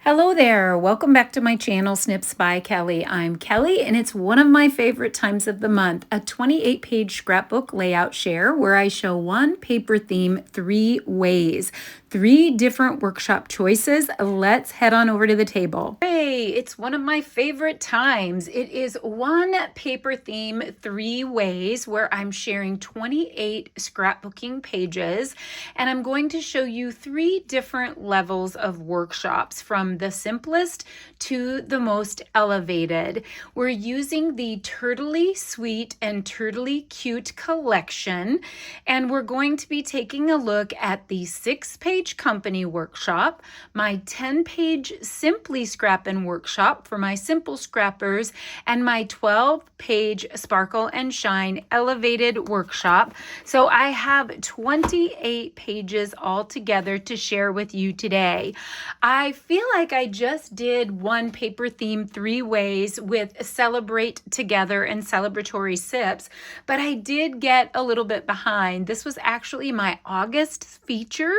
Hello there. Welcome back to my channel, Snips by Kelly. I'm Kelly, and it's one of my favorite times of the month, a 28-page scrapbook layout share where I show one paper theme 3 ways, 3 different workshop choices. Let's head on over to the table. Hey, it's one of my favorite times. It is one paper theme 3 ways where I'm sharing 28 scrapbooking pages, and I'm going to show you 3 different levels of workshops from the simplest to the most elevated. We're using the Turtley Sweet and Turtley Cute collection, and we're going to be taking a look at the 6-page company workshop, my 10-page Simply Scrappin workshop for my simple scrappers, and my 12-page Sparkle and Shine elevated workshop. So I have 28 pages all together to share with you today. I feel like I just did one paper theme 3 ways with Celebrate Together and Celebratory Sips, but I did get a little bit behind. This was actually my August feature,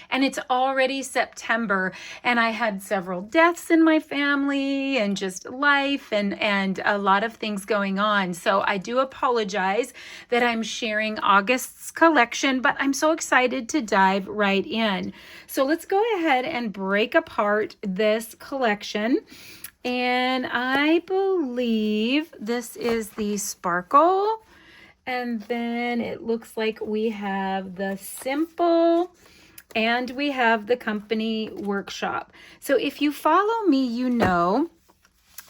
and it's already September, and I had several deaths in my family and just life and a lot of things going on. So I do apologize that I'm sharing August's collection, but I'm so excited to dive right in. So let's go ahead and break apart this collection. And I believe this is the Sparkle. And then it looks like we have the Simple and we have the company workshop. So if you follow me, you know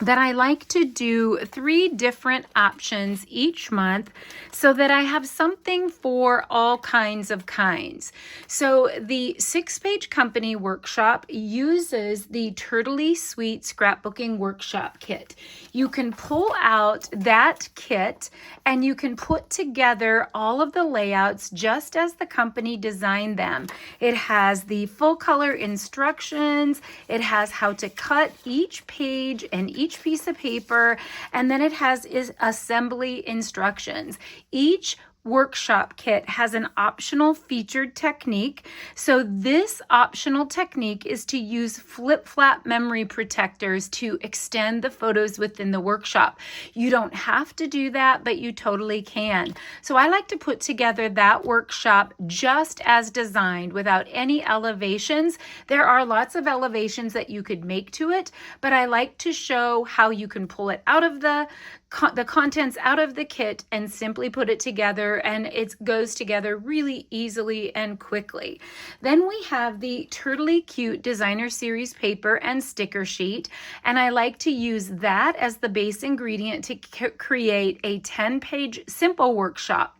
that I like to do 3 different options each month so that I have something for all kinds of kinds. So the 6-page company workshop uses the Turtley Sweet scrapbooking workshop kit. You can pull out that kit and you can put together all of the layouts just as the company designed them. It has the full color instructions, it has how to cut each page and each piece of paper, and then it has assembly instructions. Each workshop kit has an optional featured technique. So this optional technique is to use flip-flap memory protectors to extend the photos within the workshop. You don't have to do that, but you totally can. So I like to put together that workshop just as designed without any elevations. There are lots of elevations that you could make to it, but I like to show how you can pull it out of the contents out of the kit and simply put it together, and it goes together really easily and quickly. Then we have the Turtley Cute Designer Series paper and sticker sheet, and I like to use that as the base ingredient to create a 10-page simple workshop.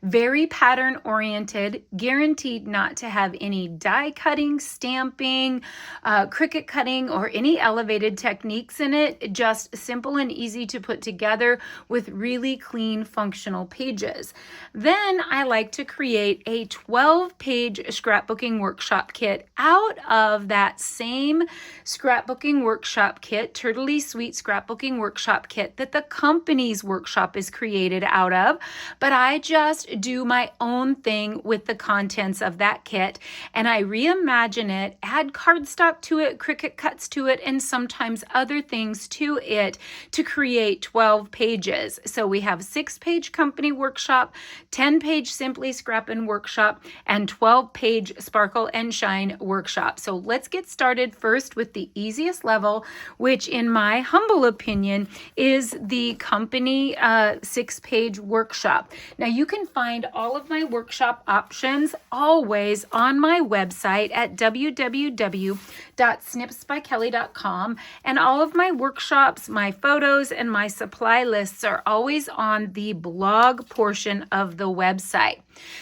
Very pattern oriented, guaranteed not to have any die cutting, stamping, Cricut cutting, or any elevated techniques in it. Just simple and easy to put together with really clean functional pages. Then I like to create a 12-page scrapbooking workshop kit out of that same scrapbooking workshop kit, Turtley Sweet scrapbooking workshop kit that the company's workshop is created out of, but I just do my own thing with the contents of that kit, and I reimagine it, add cardstock to it, Cricut cuts to it, and sometimes other things to it to create 12 pages. So we have 6-page company workshop, 10-page Simply Scrappin workshop, and 12-page Sparkle and Shine workshop. So let's get started first with the easiest level, which in my humble opinion is the company 6-page workshop. Now you can find all of my workshop options always on my website at www.snipsbykelly.com, and all of my workshops, my photos, and my supply lists are always on the blog portion of the website.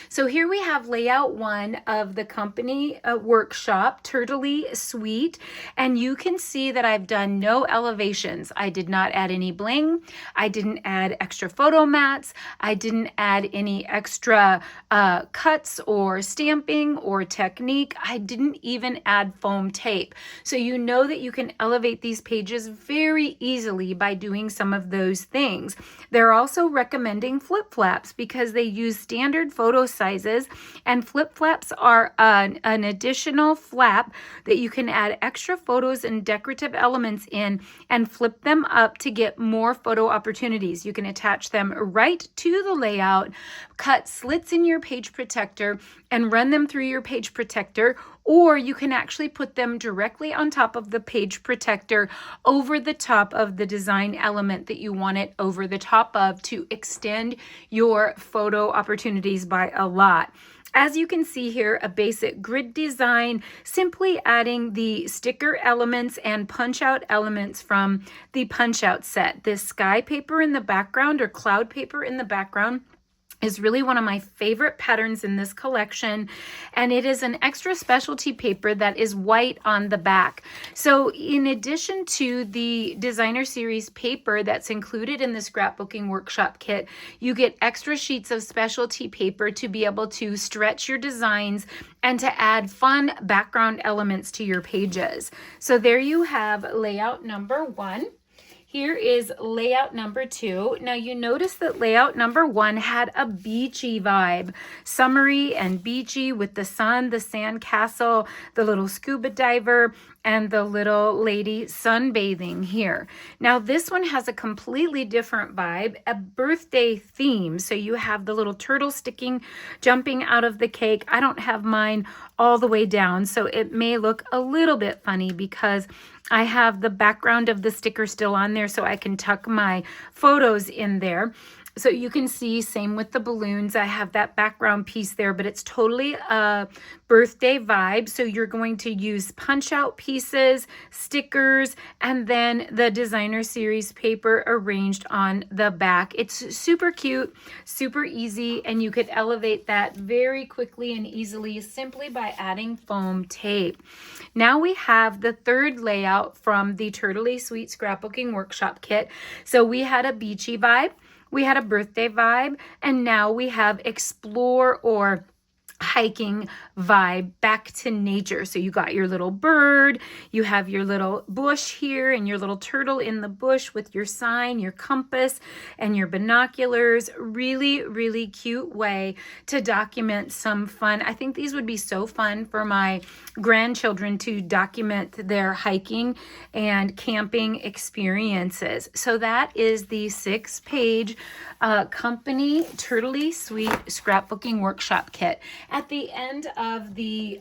So here we have layout 1 of the company workshop, Turtley Sweet, and you can see that I've done no elevations. I did not add any bling. I didn't add extra photo mats. I didn't add add any extra cuts or stamping or technique. I didn't even add foam tape. So you know that you can elevate these pages very easily by doing some of those things. They're also recommending flip flaps because they use standard photo sizes, and flip flaps are an additional flap that you can add extra photos and decorative elements in and flip them up to get more photo opportunities. You can attach them right to the layout, cut slits in your page protector, and run them through your page protector, or you can actually put them directly on top of the page protector over the top of the design element that you want it over the top of to extend your photo opportunities by a lot. As you can see here, a basic grid design, simply adding the sticker elements and punch out elements from the punch out set. This sky paper in the background or cloud paper in the background is really one of my favorite patterns in this collection, and it is an extra specialty paper that is white on the back. So in addition to the designer series paper that's included in the scrapbooking workshop kit, you get extra sheets of specialty paper to be able to stretch your designs and to add fun background elements to your pages. So there you have layout number 1. Here is layout number 2. Now you notice that layout number 1 had a beachy vibe, summery and beachy with the sun, the sand castle, the little scuba diver, and the little lady sunbathing here. Now this one has a completely different vibe, a birthday theme. So you have the little turtle jumping out of the cake. I don't have mine all the way down, so it may look a little bit funny because I have the background of the sticker still on there so I can tuck my photos in there. So you can see, same with the balloons, I have that background piece there, but it's totally a birthday vibe. So you're going to use punch out pieces, stickers, and then the designer series paper arranged on the back. It's super cute, super easy, and you could elevate that very quickly and easily simply by adding foam tape. Now we have the third layout from the Turtley Sweet Scrapbooking Workshop Kit. So we had a beachy vibe, we had a birthday vibe, and now we have explore or hiking vibe, back to nature. So you got your little bird, you have your little bush here and your little turtle in the bush with your sign, your compass, and your binoculars. Really, really cute way to document some fun. I think these would be so fun for my grandchildren to document their hiking and camping experiences. So that is the 6-page company Turtley Sweet Scrapbooking Workshop Kit. At the end of the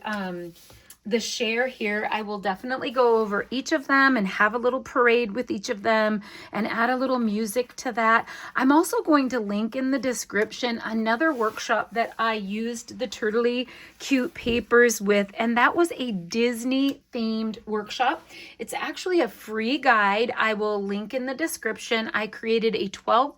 share here, I will definitely go over each of them and have a little parade with each of them and add a little music to that. I'm also going to link in the description another workshop that I used the Turtley cute papers with, and that was a Disney themed workshop. It's actually a free guide. I will link in the description. I created a 12-page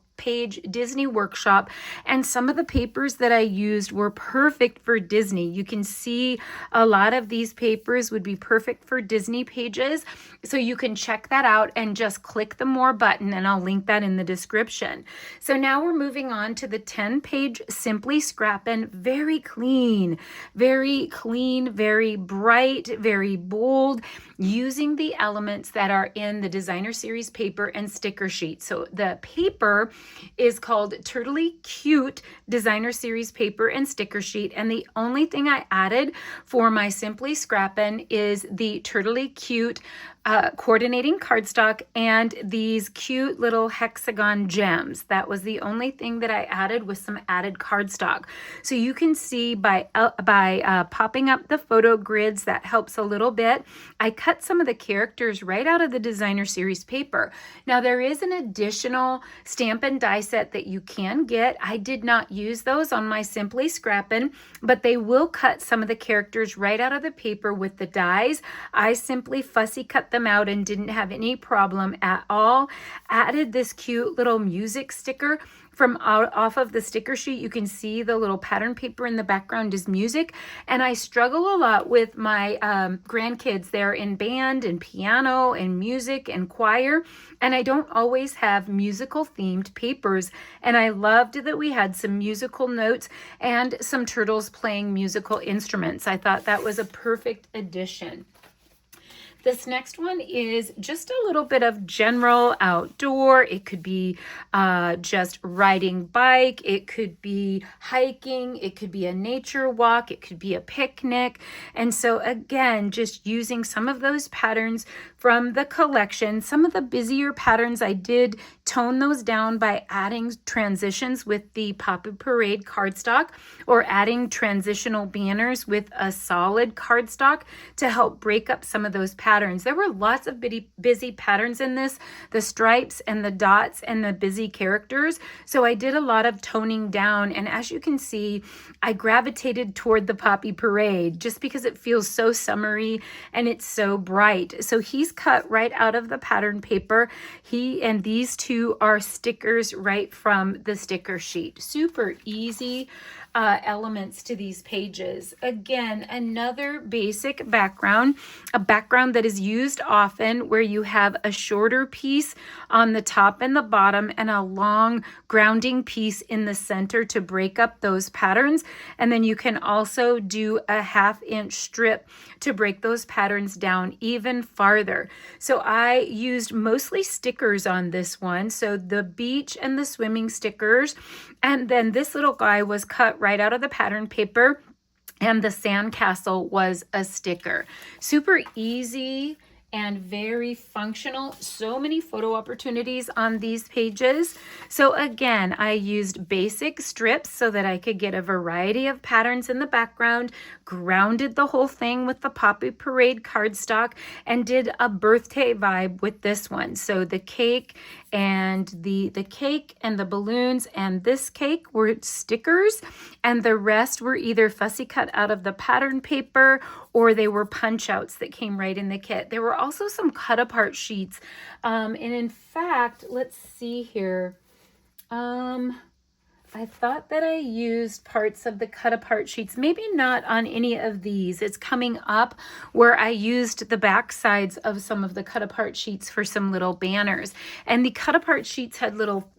Disney workshop, and some of the papers that I used were perfect for Disney. You can see a lot of these papers would be perfect for Disney pages, so you can check that out and just click the more button, and I'll link that in the description. So now we're moving on to the 10-page Simply Scrappin. Very clean, very bright, very bold, using the elements that are in the designer series paper and sticker sheet. So the paper is called Turtley Cute Designer Series Paper and Sticker Sheet, and the only thing I added for my Simply Scrappin is the Turtley Cute coordinating cardstock and these cute little hexagon gems. That was the only thing that I added with some added cardstock. So you can see by popping up the photo grids, that helps a little bit. I cut some of the characters right out of the designer series paper. Now there is an additional stamp and die set that you can get. I did not use those on my Simply Scrappin, but they will cut some of the characters right out of the paper with the dies. I simply fussy cut them out and didn't have any problem at all. Added this cute little music sticker from off of the sticker sheet, you can see the little pattern paper in the background is music. And I struggle a lot with my grandkids. They're in band and piano and music and choir, and I don't always have musical themed papers. And I loved that we had some musical notes and some turtles playing musical instruments. I thought that was a perfect addition. This next one is just a little bit of general outdoor. It could be just riding bike. It could be hiking. It could be a nature walk. It could be a picnic. And so again, just using some of those patterns from the collection. Some of the busier patterns, I did tone those down by adding transitions with the Poppy Parade cardstock, or adding transitional banners with a solid cardstock to help break up some of those patterns. There were lots of busy patterns in this, the stripes and the dots and the busy characters. So I did a lot of toning down. And as you can see, I gravitated toward the Poppy Parade just because it feels so summery and it's so bright. So he's cut right out of the pattern paper. He and these two are stickers right from the sticker sheet. Super easy elements to these pages. Again, another basic background, a background that is used often, where you have a shorter piece on the top and the bottom and a long grounding piece in the center to break up those patterns. And then you can also do a 1/2 inch strip to break those patterns down even farther. So I used mostly stickers on this one. So the beach and the swimming stickers. And then this little guy was cut right out of the pattern paper, and the sandcastle was a sticker. Super easy and very functional. So many photo opportunities on these pages. So again, I used basic strips so that I could get a variety of patterns in the background, grounded the whole thing with the Poppy Parade cardstock, and did a birthday vibe with this one. So the cake and the cake and the balloons and this cake were stickers, and the rest were either fussy cut out of the pattern paper, or they were punch outs that came right in the kit. There were also some cut apart sheets. And in fact, let's see here. I thought that I used parts of the cut apart sheets, maybe not on any of these. It's coming up where I used the back sides of some of the cut apart sheets for some little banners. And the cut apart sheets had little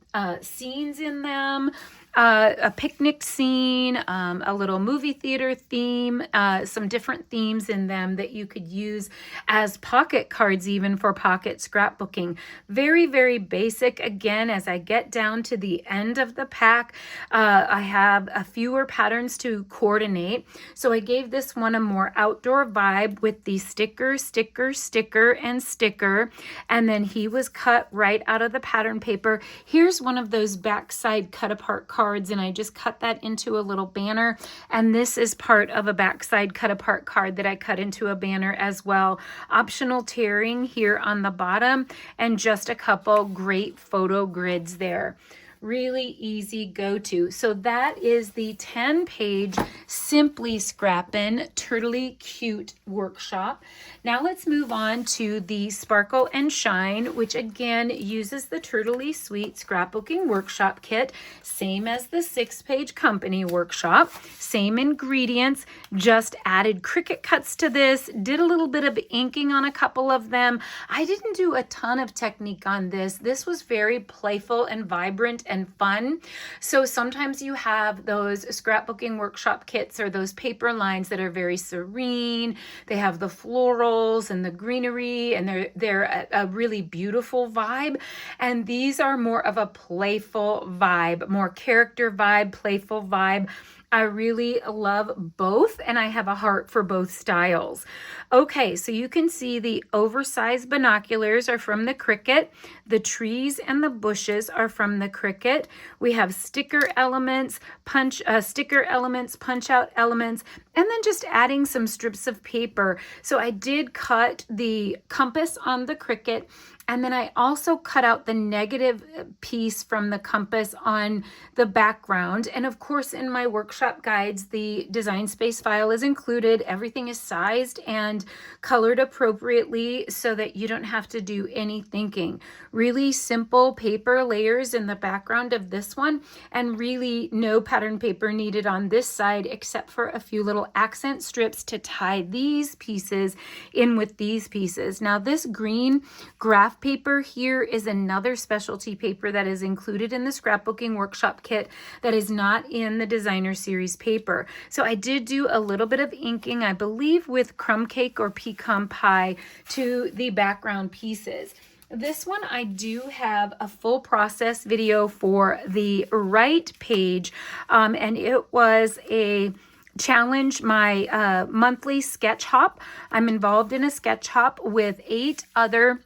scenes in them. A picnic scene, a little movie theater theme, some different themes in them that you could use as pocket cards, even for pocket scrapbooking. Very, very basic. Again, as I get down to the end of the pack, I have a fewer patterns to coordinate. So I gave this one a more outdoor vibe with the sticker, sticker, sticker, and sticker. And then he was cut right out of the pattern paper. Here's one of those backside cut apart cards, and I just cut that into a little banner. And this is part of a backside cut apart card that I cut into a banner as well. Optional tearing here on the bottom, and just a couple great photo grids there. Really easy go-to. So that is the 10-page Simply Scrappin' Turtly Cute workshop. Now let's move on to the Sparkle and Shine, which again uses the Turtly Sweet Scrapbooking Workshop Kit, same as the 6-page company workshop, same ingredients, just added Cricut cuts to this, did a little bit of inking on a couple of them. I didn't do a ton of technique on this. This was very playful and vibrant and fun. So sometimes you have those scrapbooking workshop kits or those paper lines that are very serene. They have the florals and the greenery, and they're a really beautiful vibe. And these are more of a playful vibe, more character vibe, playful vibe. I really love both, and I have a heart for both styles. Okay, so you can see the oversized binoculars are from the Cricut. The trees and the bushes are from the Cricut. We have sticker elements, punch out elements, and then just adding some strips of paper. So I did cut the compass on the Cricut, and then I also cut out the negative piece from the compass on the background. And of course, in my workshop workshop guides, the design space file is included. Everything is sized and colored appropriately so that you don't have to do any thinking. Really simple paper layers in the background of this one, and really no pattern paper needed on this side except for a few little accent strips to tie these pieces in with these pieces. Now this green graph paper here is another specialty paper that is included in the scrapbooking workshop kit that is not in the designer series paper. So I did do a little bit of inking, I believe with crumb cake or pecan pie, to the background pieces. This one I do have a full process video for the right page, and it was a challenge, my monthly sketch hop. I'm involved in a sketch hop with 8 other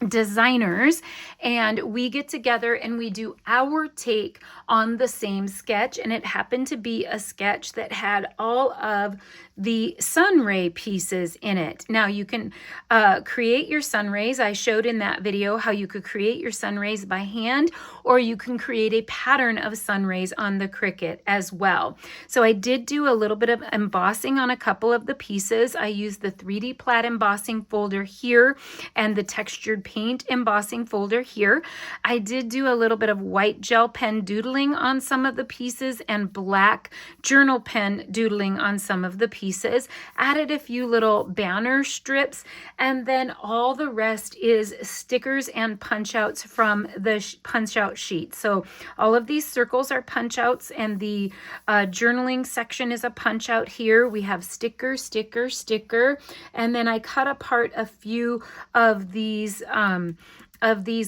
designers, and we get together and we do our take on the same sketch, and it happened to be a sketch that had all of the sun ray pieces in it. Now you can create your sun rays. I showed in that video how you could create your sun rays by hand, or you can create a pattern of sun rays on the Cricut as well. So I did do a little bit of embossing on a couple of the pieces. I used the 3D Plat embossing folder here and the textured paint embossing folder here. I did do a little bit of white gel pen doodling on some of the pieces and black journal pen doodling on some of the pieces. Added a few little banner strips, and then all the rest is stickers and punch outs from the punch out sheet. So all of these circles are punch outs, and the journaling section is a punch out here. We have sticker, sticker, sticker, and then I cut apart a few of these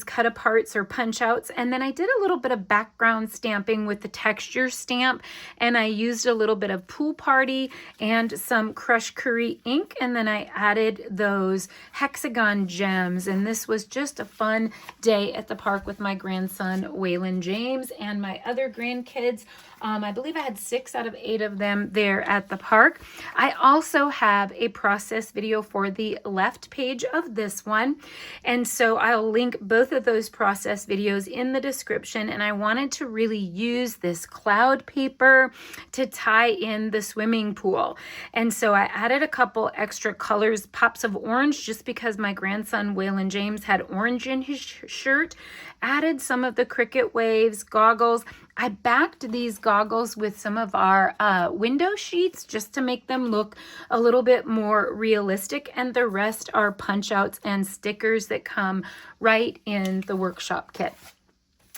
cut aparts or punch outs, and then I did a little bit of background stamping with the texture stamp, and I used a little bit of Pool Party and some Crush Curry ink, and then I added those hexagon gems, and this was just a fun day at the park with my grandson Waylon James and my other grandkids. I believe I had 6 out of 8 of them there at the park. I also have a process video for the left page of this one, and so I'll link both of those process videos in the description. And I wanted to really use this cloud paper to tie in the swimming pool, and so I added a couple extra colors, pops of orange, just because my grandson Waylon James had orange in his shirt. Added some of the Cricut Waves goggles. I backed these goggles with some of our window sheets just to make them look a little bit more realistic, and the rest are punch outs and stickers that come right in the workshop kit.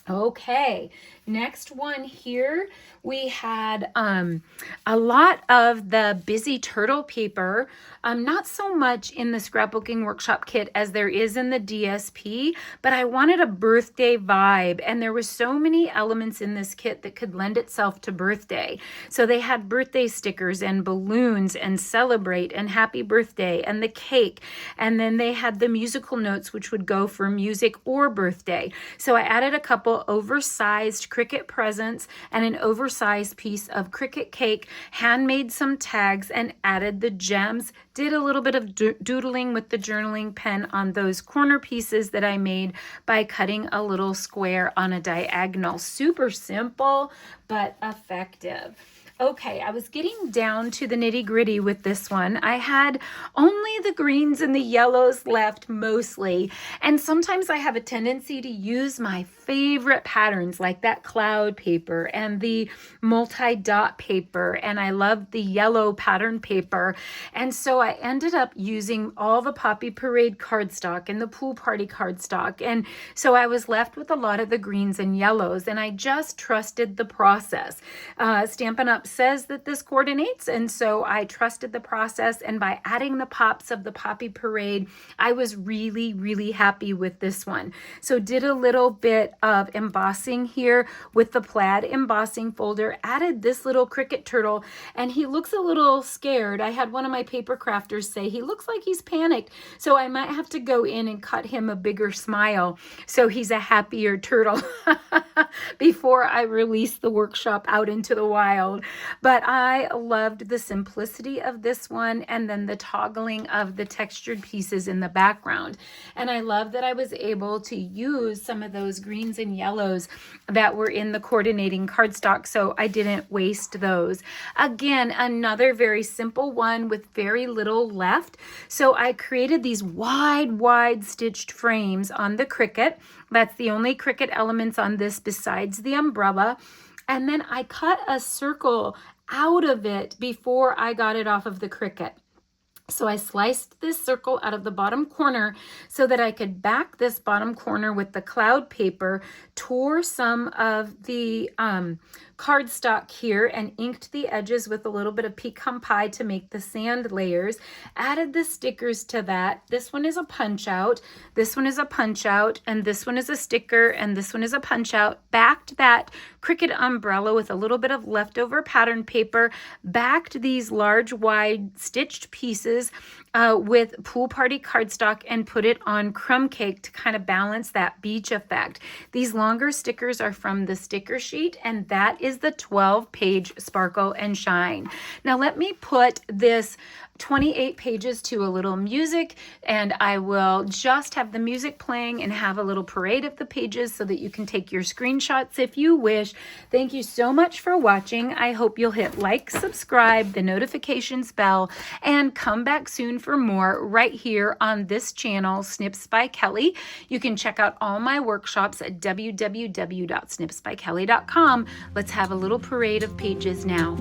Okay, next one here, we had a lot of the Busy Turtle paper, not so much in the scrapbooking workshop kit as there is in the DSP, but I wanted a birthday vibe, and there were so many elements in this kit that could lend itself to birthday. So they had birthday stickers and balloons and celebrate and happy birthday and the cake, and then they had the musical notes which would go for music or birthday. So I added a couple oversized Cricut presents and an oversized piece of Cricut cake, handmade some tags, and added the gems. Did a little bit of doodling with the journaling pen on those corner pieces that I made by cutting a little square on a diagonal. Super simple, but effective. Okay, I was getting down to the nitty-gritty with this one. I had only the greens and the yellows left mostly, and sometimes I have a tendency to use my favorite patterns like that cloud paper and the multi-dot paper, and I love the yellow pattern paper, and so I ended up using all the Poppy Parade cardstock and the Pool Party cardstock, and so I was left with a lot of the greens and yellows, and I just trusted the process. Stampin' Up! Says that this coordinates, and so I trusted the process, and by adding the pops of the Poppy Parade, I was really, really happy with this one. So did a little bit of embossing here with the plaid embossing folder, added this little Cricut turtle, and he looks a little scared. I had one of my paper crafters say he looks like he's panicked, so I might have to go in and cut him a bigger smile so he's a happier turtle before I release the workshop out into the wild. But I loved the simplicity of this one, and then the toggling of the textured pieces in the background. And I love that I was able to use some of those green greens and yellows that were in the coordinating cardstock, so I didn't waste those. Again, another very simple one with very little left. So I created these wide stitched frames on the Cricut. That's the only Cricut elements on this besides the umbrella. And then I cut a circle out of it before I got it off of the Cricut. So I sliced this circle out of the bottom corner so that I could back this bottom corner with the cloud paper, tore some of the cardstock here and inked the edges with a little bit of pecan pie to make the sand layers, added the stickers to that. This one is a punch out, this one is a punch out, and this one is a sticker, and this one is a punch out. Backed that Cricut umbrella with a little bit of leftover pattern paper, backed these large wide stitched pieces with pool party cardstock and put it on crumb cake to kind of balance that beach effect. These longer stickers are from the sticker sheet, and that is the 12-page Sparkle and Shine. Now let me put this 28 pages to a little music, and I will just have the music playing and have a little parade of the pages so that you can take your screenshots if you wish. Thank you so much for watching. I hope you'll hit like, subscribe, the notifications bell, and come back soon for more right here on this channel, Snips by Kelly. You can check out all my workshops at www.snipsbykelly.com. Let's have a little parade of pages now.